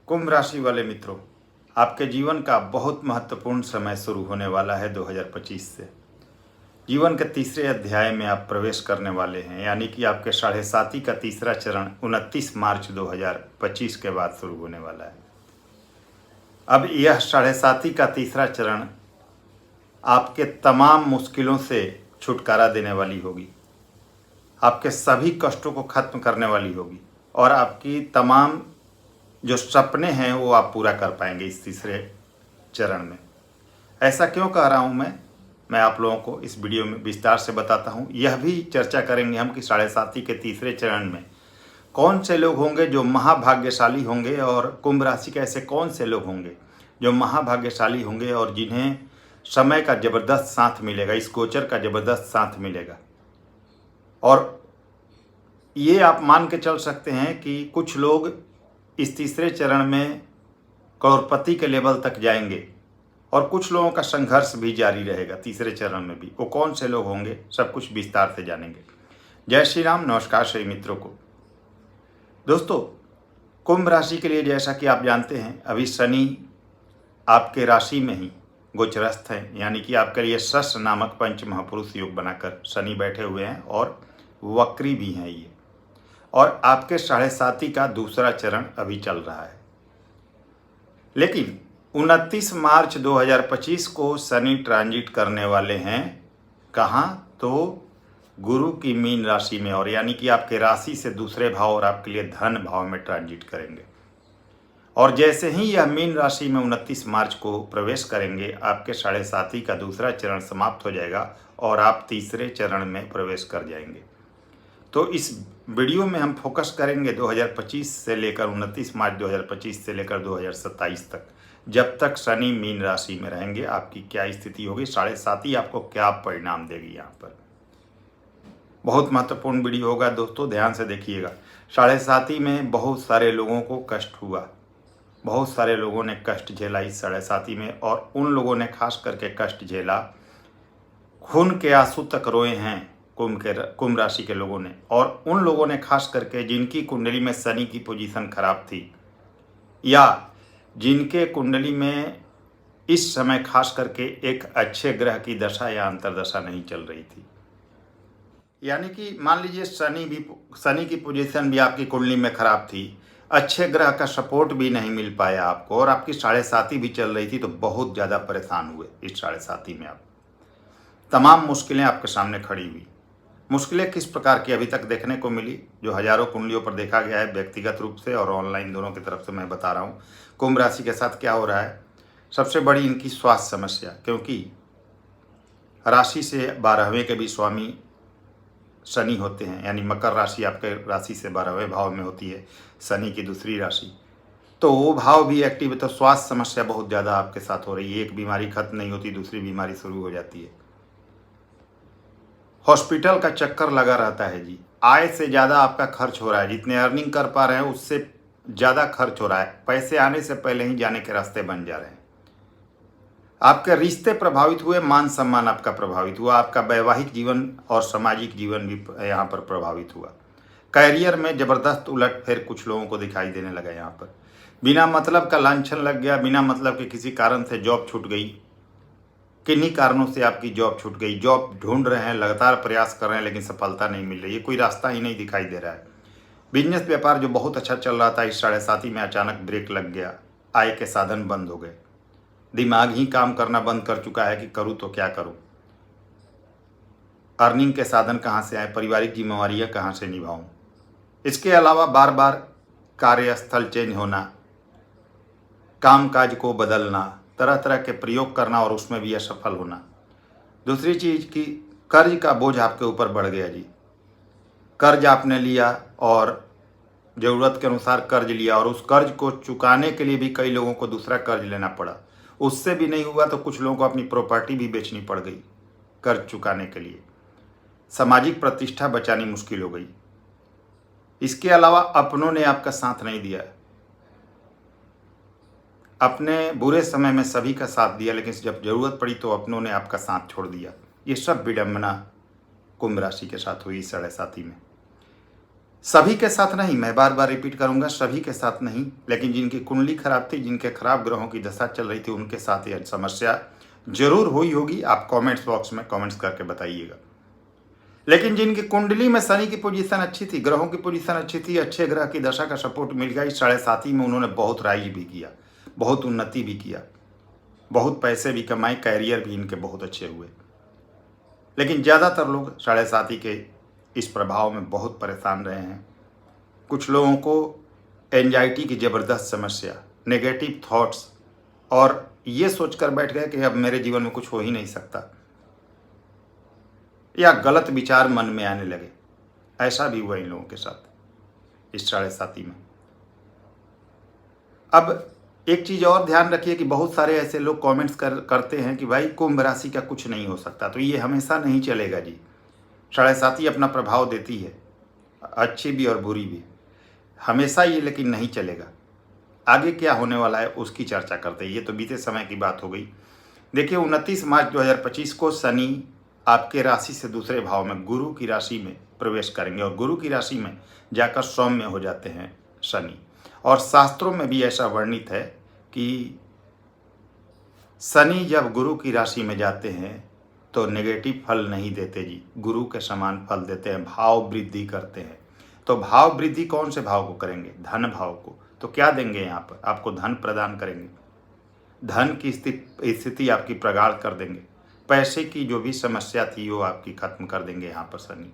कुंभ राशि वाले मित्रों, आपके जीवन का बहुत महत्वपूर्ण समय शुरू होने वाला है 2025 से। जीवन के तीसरे अध्याय में आप प्रवेश करने वाले हैं, यानी कि आपके 7.5 का तीसरा चरण 29 मार्च 2025 के बाद शुरू होने वाला है। अब यह 7.5 का तीसरा चरण आपके तमाम मुश्किलों से छुटकारा देने वाली होगी, आपके सभी कष्टों को खत्म करने वाली होगी और आपकी तमाम जो सपने हैं वो आप पूरा कर पाएंगे इस तीसरे चरण में। ऐसा क्यों कह रहा हूँ मैं आप लोगों को इस वीडियो में विस्तार से बताता हूँ। यह भी चर्चा करेंगे हम कि 7.5 के तीसरे चरण में कौन से लोग होंगे जो महाभाग्यशाली होंगे और कुंभ राशि के ऐसे कौन से लोग होंगे जो महाभाग्यशाली होंगे और जिन्हें समय का ज़बरदस्त साथ मिलेगा, इस गोचर का ज़बरदस्त साथ मिलेगा। और ये आप मान के चल सकते हैं कि कुछ लोग इस तीसरे चरण में करोड़पति के लेवल तक जाएंगे और कुछ लोगों का संघर्ष भी जारी रहेगा तीसरे चरण में भी। वो कौन से लोग होंगे, सब कुछ विस्तार से जानेंगे। जय श्री राम, नमस्कार सभी मित्रों को। दोस्तों, कुंभ राशि के लिए जैसा कि आप जानते हैं, अभी शनि आपके राशि में ही गोचरस्थ हैं, यानी कि आपके लिए शश नामक पंच महापुरुष योग बनाकर शनि बैठे हुए हैं और वक्री भी हैं ये। और आपके 7.5 का दूसरा चरण अभी चल रहा है, लेकिन 29 मार्च 2025 को शनि ट्रांजिट करने वाले हैं। कहाँ? तो गुरु की मीन राशि में, और यानी कि आपके राशि से दूसरे भाव और आपके लिए धन भाव में ट्रांजिट करेंगे। और जैसे ही यह मीन राशि में 29 मार्च को प्रवेश करेंगे, आपके 7.5 का दूसरा चरण समाप्त हो जाएगा और आप तीसरे चरण में प्रवेश कर जाएंगे। तो इस वीडियो में हम फोकस करेंगे 2025 से लेकर 29 मार्च 2025 से लेकर 2027 तक, जब तक शनि मीन राशि में रहेंगे आपकी क्या स्थिति होगी, 7.5 आपको क्या परिणाम देगी। यहाँ पर बहुत महत्वपूर्ण वीडियो होगा दोस्तों, ध्यान से देखिएगा। 7.5 में बहुत सारे लोगों को कष्ट हुआ, बहुत सारे लोगों ने कष्ट झेला इस 7.5 में, और उन लोगों ने खास करके कष्ट झेला, खून के आंसू तक रोए हैं कुंभ राशि के लोगों ने। और उन लोगों ने खास करके जिनकी कुंडली में शनि की पोजीशन खराब थी, या जिनके कुंडली में इस समय खास करके एक अच्छे ग्रह की दशा या अंतर्दशा नहीं चल रही थी, यानी कि मान लीजिए शनि की पोजीशन भी आपकी कुंडली में खराब थी, अच्छे ग्रह का सपोर्ट भी नहीं मिल पाया आपको, और आपकी 7.5 भी चल रही थी, तो बहुत ज़्यादा परेशान हुए इस 7.5 में। आप तमाम मुश्किलें आपके सामने खड़ी हुई। मुश्किलें किस प्रकार की अभी तक देखने को मिली, जो हजारों कुंडलियों पर देखा गया है व्यक्तिगत रूप से और ऑनलाइन, दोनों की तरफ से मैं बता रहा हूँ कुंभ राशि के साथ क्या हो रहा है। सबसे बड़ी इनकी स्वास्थ्य समस्या, क्योंकि राशि से 12वें के भी स्वामी शनि होते हैं, यानी मकर राशि आपके राशि से 12वें भाव में होती है, शनि की दूसरी राशि, तो वो भाव भी एक्टिव है। तो स्वास्थ्य समस्या बहुत ज़्यादा आपके साथ हो रही है, एक बीमारी खत्म नहीं होती, दूसरी बीमारी शुरू हो जाती है। हॉस्पिटल का चक्कर लगा रहता है जी, आय से ज़्यादा आपका खर्च हो रहा है, जितने अर्निंग कर पा रहे हैं उससे ज़्यादा खर्च हो रहा है, पैसे आने से पहले ही जाने के रास्ते बन जा रहे हैं। आपके रिश्ते प्रभावित हुए, मान सम्मान आपका प्रभावित हुआ, आपका वैवाहिक जीवन और सामाजिक जीवन भी यहाँ पर प्रभावित हुआ। कैरियर में ज़बरदस्त उलटफेर कुछ लोगों को दिखाई देने लगा। यहाँ पर बिना मतलब का लांछन लग गया, बिना मतलब के किसी कारण से जॉब छूट गई, किन्हीं कारणों से आपकी जॉब छूट गई, जॉब ढूंढ रहे हैं, लगातार प्रयास कर रहे हैं, लेकिन सफलता नहीं मिल रही है, कोई रास्ता ही नहीं दिखाई दे रहा है। बिजनेस व्यापार जो बहुत अच्छा चल रहा था, इस 7.5 में अचानक ब्रेक लग गया, आय के साधन बंद हो गए, दिमाग ही काम करना बंद कर चुका है कि करूँ तो क्या करूँ, अर्निंग के साधन कहाँ से आए, पारिवारिक जिम्मेवारियाँ कहाँ से निभाऊँ। इसके अलावा बार बार कार्यस्थल चेंज होना, कामकाज को बदलना, तरह तरह के प्रयोग करना और उसमें भी असफल होना। दूसरी चीज़ कि कर्ज का बोझ आपके ऊपर बढ़ गया जी, कर्ज आपने लिया और ज़रूरत के अनुसार कर्ज लिया, और उस कर्ज को चुकाने के लिए भी कई लोगों को दूसरा कर्ज लेना पड़ा, उससे भी नहीं हुआ तो कुछ लोगों को अपनी प्रॉपर्टी भी बेचनी पड़ गई कर्ज चुकाने के लिए। सामाजिक प्रतिष्ठा बचानी मुश्किल हो गई। इसके अलावा अपनों ने आपका साथ नहीं दिया, अपने बुरे समय में सभी का साथ दिया, लेकिन जब जरूरत पड़ी तो अपनों ने आपका साथ छोड़ दिया। ये सब विडंबना कुंभ राशि के साथ हुई 7.5 में। सभी के साथ नहीं, मैं बार बार रिपीट करूंगा, सभी के साथ नहीं, लेकिन जिनकी कुंडली खराब थी, जिनके खराब ग्रहों की दशा चल रही थी, उनके साथ यह समस्या जरूर हुई होगी। आप कमेंट्स बॉक्स में कमेंट्स करके बताइएगा। लेकिन जिनकी कुंडली में शनि की पोजीशन अच्छी थी, ग्रहों की पोजीशन अच्छी थी, अच्छे ग्रह की दशा का सपोर्ट मिल गया, इस 7.5 में उन्होंने बहुत राइज भी किया, बहुत उन्नति भी किया, बहुत पैसे भी कमाए, कैरियर भी इनके बहुत अच्छे हुए। लेकिन ज़्यादातर लोग 7.5 के इस प्रभाव में बहुत परेशान रहे हैं। कुछ लोगों को एंजाइटी की ज़बरदस्त समस्या, नेगेटिव थॉट्स, और ये सोचकर बैठ गए कि अब मेरे जीवन में कुछ हो ही नहीं सकता, या गलत विचार मन में आने लगे। ऐसा भी हुआ इन लोगों के साथ इस 7.5 में। अब एक चीज़ और ध्यान रखिए कि बहुत सारे ऐसे लोग कमेंट्स करते हैं कि भाई कुंभ राशि का कुछ नहीं हो सकता, तो ये हमेशा नहीं चलेगा जी। 7.5 अपना प्रभाव देती है, अच्छी भी और बुरी भी, हमेशा ये लेकिन नहीं चलेगा। आगे क्या होने वाला है उसकी चर्चा करते हैं। ये तो बीते समय की बात हो गई। देखिए 29 मार्च 2025 को शनि आपके राशि से दूसरे भाव में गुरु की राशि में प्रवेश करेंगे, और गुरु की राशि में जाकर सौम्य हो जाते हैं शनि। और शास्त्रों में भी ऐसा वर्णित है कि शनि जब गुरु की राशि में जाते हैं तो नेगेटिव फल नहीं देते जी, गुरु के समान फल देते हैं, भाव वृद्धि करते हैं। तो भाव वृद्धि कौन से भाव को करेंगे? धन भाव को। तो क्या देंगे यहाँ पर? आपको धन प्रदान करेंगे, धन की स्थिति आपकी प्रगाढ़ कर देंगे, पैसे की जो भी समस्या थी वो आपकी खत्म कर देंगे यहाँ पर शनि।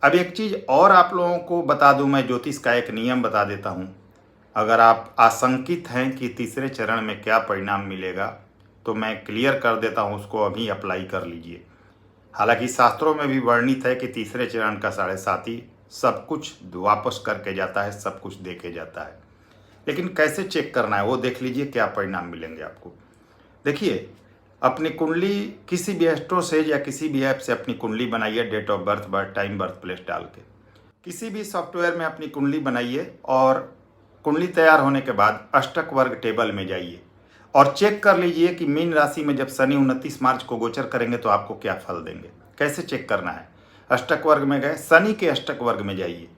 अब एक चीज़ और आप लोगों को बता दूं, मैं ज्योतिष का एक नियम बता देता हूं। अगर आप आशंकित हैं कि तीसरे चरण में क्या परिणाम मिलेगा, तो मैं क्लियर कर देता हूं, उसको अभी अप्लाई कर लीजिए। हालांकि शास्त्रों में भी वर्णित है कि तीसरे चरण का 7.5 सब कुछ वापस करके जाता है, सब कुछ देके जाता है। लेकिन कैसे चेक करना है वो देख लीजिए, क्या परिणाम मिलेंगे आपको। देखिए, अपनी कुंडली किसी भी एस्ट्रो सेज या किसी भी ऐप से अपनी कुंडली बनाइए, date of birth, birth time, birth place डाल के किसी भी सॉफ्टवेयर में अपनी कुंडली बनाइए, और कुंडली तैयार होने के बाद अष्टक वर्ग टेबल में जाइए और चेक कर लीजिए कि मीन राशि में जब शनि 29 मार्च को गोचर करेंगे तो आपको क्या फल देंगे। कैसे चेक करना है? अष्टक वर्ग में गए, शनि के अष्टक वर्ग में जाइए।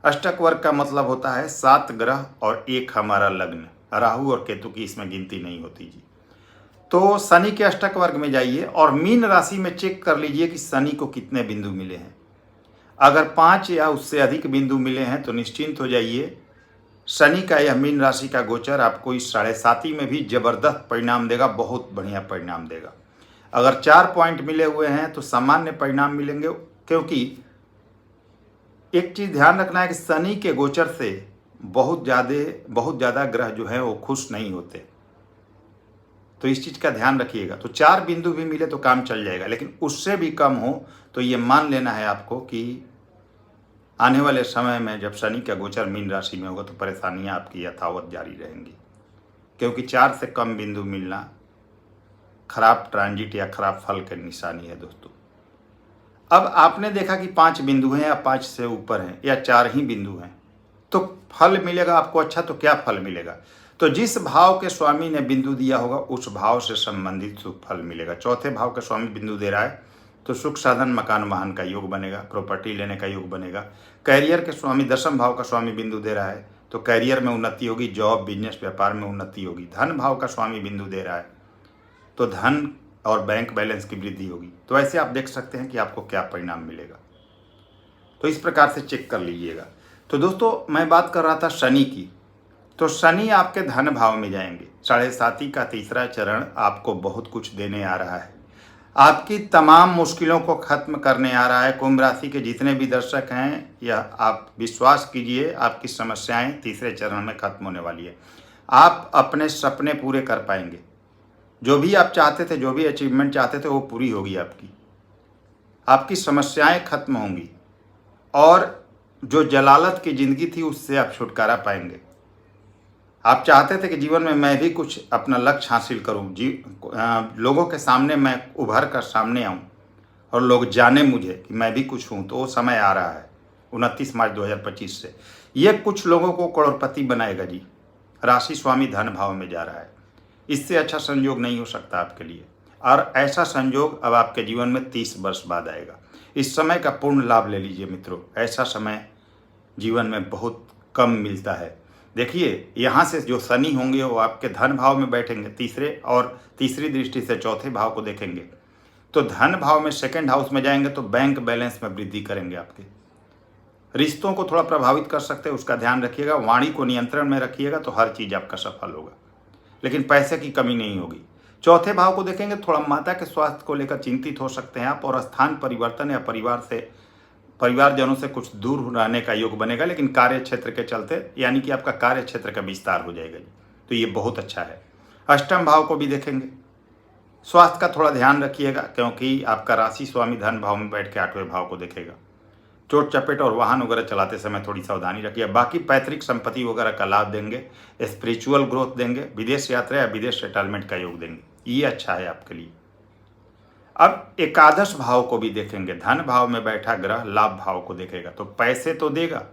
अष्टक वर्ग का मतलब होता है 7 ग्रह और एक हमारा लग्न, राहु और केतु की इसमें गिनती नहीं होती जी। तो शनि के अष्टक वर्ग में जाइए और मीन राशि में चेक कर लीजिए कि शनि को कितने बिंदु मिले हैं। अगर 5 या उससे अधिक बिंदु मिले हैं तो निश्चिंत हो जाइए, शनि का यह मीन राशि का गोचर आपको इस 7.5 में भी जबरदस्त परिणाम देगा, बहुत बढ़िया परिणाम देगा। अगर 4 पॉइंट मिले हुए हैं तो सामान्य परिणाम मिलेंगे, क्योंकि एक चीज़ ध्यान रखना है कि शनि के गोचर से बहुत ज़्यादा ग्रह जो है वो खुश नहीं होते, तो इस चीज़ का ध्यान रखिएगा। तो 4 बिंदु भी मिले तो काम चल जाएगा, लेकिन उससे भी कम हो तो ये मान लेना है आपको कि आने वाले समय में जब शनि का गोचर मीन राशि में होगा तो परेशानियां आपकी यथावत जारी रहेंगी, क्योंकि 4 से कम बिंदु मिलना खराब ट्रांजिट या खराब फल की निशानी है दोस्तों। अब आपने देखा कि 5 बिंदु हैं या 5 से ऊपर हैं या 4 ही बिंदु हैं, तो फल मिलेगा आपको अच्छा। तो क्या फल मिलेगा? तो जिस भाव के स्वामी ने बिंदु दिया होगा उस भाव से संबंधित सुख फल मिलेगा। चौथे भाव का स्वामी बिंदु दे रहा है तो सुख साधन, मकान वाहन का योग बनेगा, प्रॉपर्टी लेने का योग बनेगा। कैरियर के स्वामी 10वें भाव का स्वामी बिंदु दे रहा है तो कैरियर में उन्नति होगी, जॉब, बिजनेस, व्यापार में उन्नति होगी। धन भाव का स्वामी बिंदु दे रहा है तो धन और बैंक बैलेंस की वृद्धि होगी। तो ऐसे आप देख सकते हैं कि आपको क्या परिणाम मिलेगा। तो इस प्रकार से चेक कर लीजिएगा। तो दोस्तों, मैं बात कर रहा था शनि की। तो शनि आपके धन भाव में जाएंगे। 7.5 का तीसरा चरण आपको बहुत कुछ देने आ रहा है, आपकी तमाम मुश्किलों को खत्म करने आ रहा है। कुंभ राशि के जितने भी दर्शक हैं, या आप विश्वास कीजिए, आपकी समस्याएं तीसरे चरण में खत्म होने वाली है। आप अपने सपने पूरे कर पाएंगे, जो भी आप चाहते थे, जो भी अचीवमेंट चाहते थे वो पूरी होगी आपकी। आपकी समस्याएं खत्म होंगी और जो जलालत की ज़िंदगी थी उससे आप छुटकारा पाएंगे। आप चाहते थे कि जीवन में मैं भी कुछ अपना लक्ष्य हासिल करूं, लोगों के सामने मैं उभर कर सामने आऊं और लोग जाने मुझे कि मैं भी कुछ हूं। तो वो समय आ रहा है 29 मार्च 2025 से। ये कुछ लोगों को करोड़पति बनाएगा जी। राशि स्वामी धन भाव में जा रहा है, इससे अच्छा संयोग नहीं हो सकता आपके लिए। और ऐसा संयोग अब आपके जीवन में 30 वर्ष बाद आएगा। इस समय का पूर्ण लाभ ले लीजिए मित्रों। ऐसा समय जीवन में बहुत कम मिलता है। देखिए, यहाँ से जो शनि होंगे वो आपके धन भाव में बैठेंगे, तीसरी दृष्टि से चौथे भाव को देखेंगे। तो धन भाव में सेकंड हाउस में जाएंगे तो बैंक बैलेंस में वृद्धि करेंगे। आपके रिश्तों को थोड़ा प्रभावित कर सकते हैं, उसका ध्यान रखिएगा। वाणी को नियंत्रण में रखिएगा तो हर चीज आपका सफल होगा, लेकिन पैसे की कमी नहीं होगी। चौथे भाव को देखेंगे, थोड़ा माता के स्वास्थ्य को लेकर चिंतित हो सकते हैं आप, और स्थान परिवर्तन या परिवारजनों से कुछ दूर रहने का योग बनेगा, लेकिन कार्य क्षेत्र के चलते, यानी कि आपका कार्य क्षेत्र का विस्तार हो जाएगा, तो ये बहुत अच्छा है। अष्टम भाव को भी देखेंगे, स्वास्थ्य का थोड़ा ध्यान रखिएगा, क्योंकि आपका राशि स्वामी धन भाव में बैठ के 8वें भाव को देखेगा। चोट चपेट और वाहन वगैरह चलाते समय थोड़ी सावधानी रखिए। बाकी पैतृक संपत्ति वगैरह का लाभ देंगे, स्पिरिचुअल ग्रोथ देंगे, विदेश यात्रा या विदेश सेटलमेंट का योग देंगे, ये अच्छा है आपके लिए। अब एकादश भाव को भी देखेंगे, धन भाव में बैठा ग्रह लाभ भाव को देखेगा, तो पैसे तो देगा,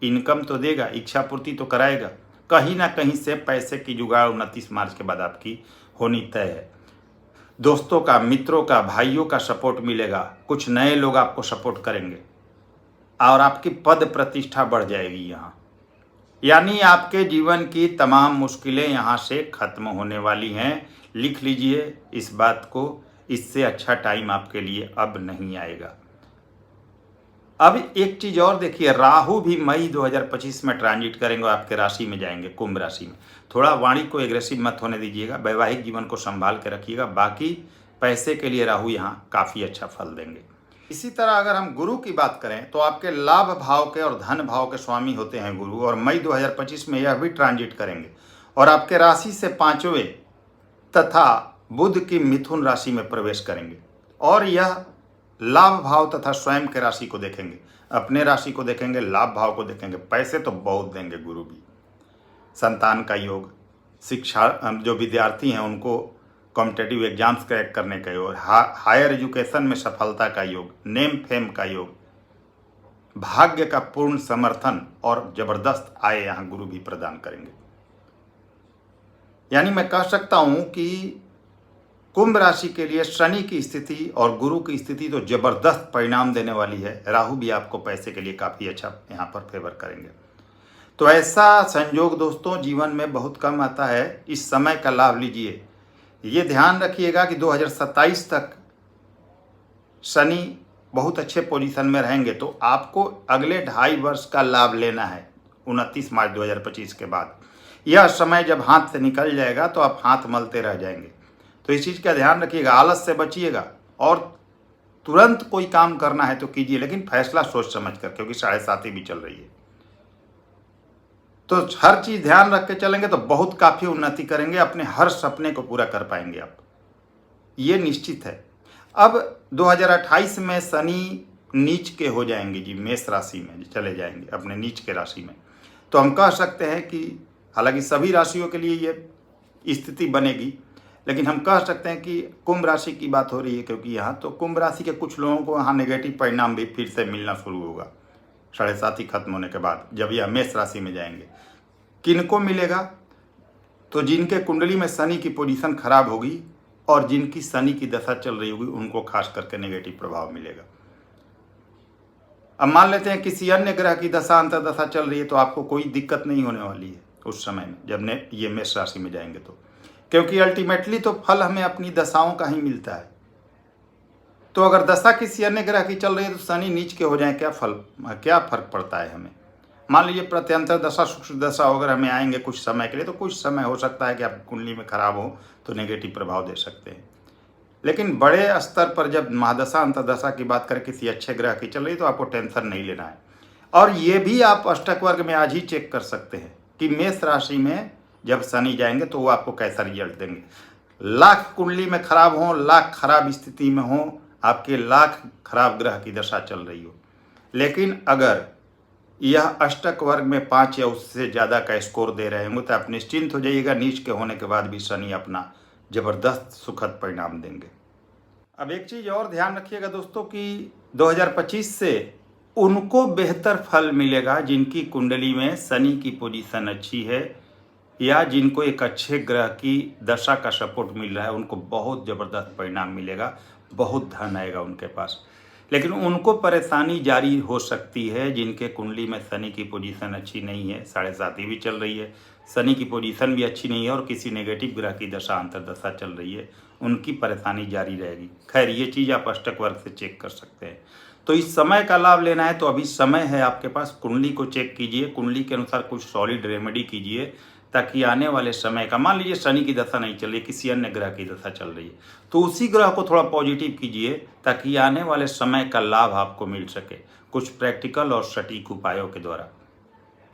इनकम तो देगा, इच्छा पूर्ति तो कराएगा। कहीं ना कहीं से पैसे की जुगाड़ 29 मार्च के बाद आपकी होनी तय है। दोस्तों का, मित्रों का, भाइयों का सपोर्ट मिलेगा, कुछ नए लोग आपको सपोर्ट करेंगे और आपकी पद प्रतिष्ठा बढ़ जाएगी यहाँ, यानी आपके जीवन की तमाम मुश्किलें यहाँ से खत्म होने वाली हैं। लिख लीजिए इस बात को, इससे अच्छा टाइम आपके लिए अब नहीं आएगा। अब एक चीज और देखिए, राहु भी मई 2025 में ट्रांजिट करेंगे और आपके राशि में जाएंगे, कुंभ राशि में। थोड़ा वाणी को एग्रेसिव मत होने दीजिएगा, वैवाहिक जीवन को संभाल के रखिएगा। बाकी पैसे के लिए राहु यहाँ काफी अच्छा फल देंगे। इसी तरह अगर हम गुरु की बात करें तो आपके लाभ भाव के और धन भाव के स्वामी होते हैं गुरु, और मई 2025 में यह भी ट्रांजिट करेंगे और आपके राशि से 5वें तथा बुध की मिथुन राशि में प्रवेश करेंगे, और यह लाभ भाव तथा स्वयं के राशि को देखेंगे, अपने राशि को देखेंगे, लाभ भाव को देखेंगे। पैसे तो बहुत देंगे गुरु भी। संतान का योग, शिक्षा, जो विद्यार्थी हैं उनको कॉम्पिटेटिव एग्जाम्स क्रैक करने का योग, हायर एजुकेशन में सफलता का योग, नेम फेम का योग, भाग्य का पूर्ण समर्थन और जबरदस्त आय यहाँ गुरु भी प्रदान करेंगे। यानी मैं कह सकता हूं कि कुंभ राशि के लिए शनि की स्थिति और गुरु की स्थिति तो जबरदस्त परिणाम देने वाली है। राहु भी आपको पैसे के लिए काफी अच्छा यहाँ पर फेवर करेंगे। तो ऐसा संयोग दोस्तों जीवन में बहुत कम आता है, इस समय का लाभ लीजिए। ये ध्यान रखिएगा कि 2027 तक शनि बहुत अच्छे पोजीशन में रहेंगे, तो आपको अगले 2.5 वर्ष का लाभ लेना है 29 मार्च 2025 के बाद। यह समय जब हाथ से निकल जाएगा तो आप हाथ मलते रह जाएंगे, तो इस चीज़ का ध्यान रखिएगा। आलस से बचिएगा और तुरंत कोई काम करना है तो कीजिए, लेकिन फैसला सोच समझ कर, क्योंकि 7.5 भी चल रही है, तो हर चीज ध्यान रख के चलेंगे तो बहुत काफी उन्नति करेंगे, अपने हर सपने को पूरा कर पाएंगे आप, ये निश्चित है। अब 2028 में शनि नीच के हो जाएंगे जी, मेष राशि में चले जाएंगे अपने नीच के राशि में। तो हम कह सकते हैं कि हालांकि सभी राशियों के लिए ये स्थिति बनेगी, लेकिन हम कह सकते हैं कि कुंभ राशि की बात हो रही है, क्योंकि यहाँ तो कुंभ राशि के कुछ लोगों को यहाँ नेगेटिव परिणाम भी फिर से मिलना शुरू होगा 7.5 खत्म होने के बाद, जब यह मेष राशि में जाएंगे। किनको मिलेगा? तो जिनके कुंडली में शनि की पोजीशन खराब होगी और जिनकी शनि की दशा चल रही होगी उनको खास करके नेगेटिव प्रभाव मिलेगा। अब मान लेते हैं किसी अन्य ग्रह की दशा अंतर्दशा चल रही है तो आपको कोई दिक्कत नहीं होने वाली है उस समय में, जब ये मेष राशि में जाएंगे तो, क्योंकि अल्टीमेटली तो फल हमें अपनी दशाओं का ही मिलता है। तो अगर दशा किसी अन्य ग्रह की चल रही है तो शनि नीच के हो जाए, क्या फर्क पड़ता है हमें। मान लीजिए प्रत्यंतर दशा, सूक्ष्म दशा वगैरह में आएंगे कुछ समय के लिए, तो कुछ समय हो सकता है कि आपकी कुंडली में खराब हो तो नेगेटिव प्रभाव दे सकते हैं। लेकिन बड़े स्तर पर जब महादशा अंतर्दशा की बात करें किसी अच्छे ग्रह की चल रही तो आपको टेंशन नहीं लेना है। और ये भी आप अष्टक वर्ग में आज ही चेक कर सकते हैं कि मेष राशि में जब शनि जाएंगे तो वो आपको कैसा रिजल्ट देंगे। लाख कुंडली में खराब हो, लाख खराब स्थिति में हो, आपके लाख खराब ग्रह की दशा चल रही हो, लेकिन अगर यह अष्टक वर्ग में 5 या उससे ज़्यादा का स्कोर दे रहे होंगे तो आप निश्चिंत हो जाइएगा, नीच के होने के बाद भी शनि अपना जबरदस्त सुखद परिणाम देंगे। अब एक चीज़ और ध्यान रखिएगा दोस्तों कि 2025 से उनको बेहतर फल मिलेगा जिनकी कुंडली में शनि की पोजीशन अच्छी है या जिनको एक अच्छे ग्रह की दशा का सपोर्ट मिल रहा है, उनको बहुत ज़बरदस्त परिणाम मिलेगा, बहुत धन आएगा उनके पास। लेकिन उनको परेशानी जारी हो सकती है जिनके कुंडली में शनि की पोजीशन अच्छी नहीं है, 7.5 भी चल रही है, शनि की पोजीशन भी अच्छी नहीं है और किसी नेगेटिव ग्रह की दशा अंतर्दशा चल रही है, उनकी परेशानी जारी रहेगी। खैर ये चीज़ आप अष्टक वर्ग से चेक कर सकते हैं। तो इस समय का लाभ लेना है तो अभी समय है आपके पास, कुंडली को चेक कीजिए, कुंडली के अनुसार कुछ सॉलिड रेमेडी कीजिए, ताकि आने वाले समय का, मान लीजिए शनि की दशा नहीं चल रही, किसी अन्य ग्रह की दशा चल रही है, तो उसी ग्रह को थोड़ा पॉजिटिव कीजिए ताकि आने वाले समय का लाभ आपको मिल सके कुछ प्रैक्टिकल और सटीक उपायों के द्वारा,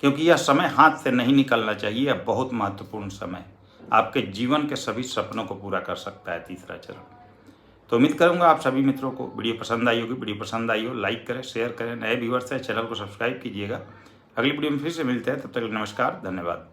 क्योंकि यह समय हाथ से नहीं निकलना चाहिए। यह बहुत महत्वपूर्ण समय आपके जीवन के सभी सपनों को पूरा कर सकता है, तीसरा चरण। तो उम्मीद करूंगा आप सभी मित्रों को वीडियो पसंद आई होगी। वीडियो पसंद आई हो लाइक करें, शेयर करें, नए व्यूअर्स हैं चैनल को सब्सक्राइब कीजिएगा। अगली वीडियो में फिर से मिलते हैं, तब तक नमस्कार, धन्यवाद।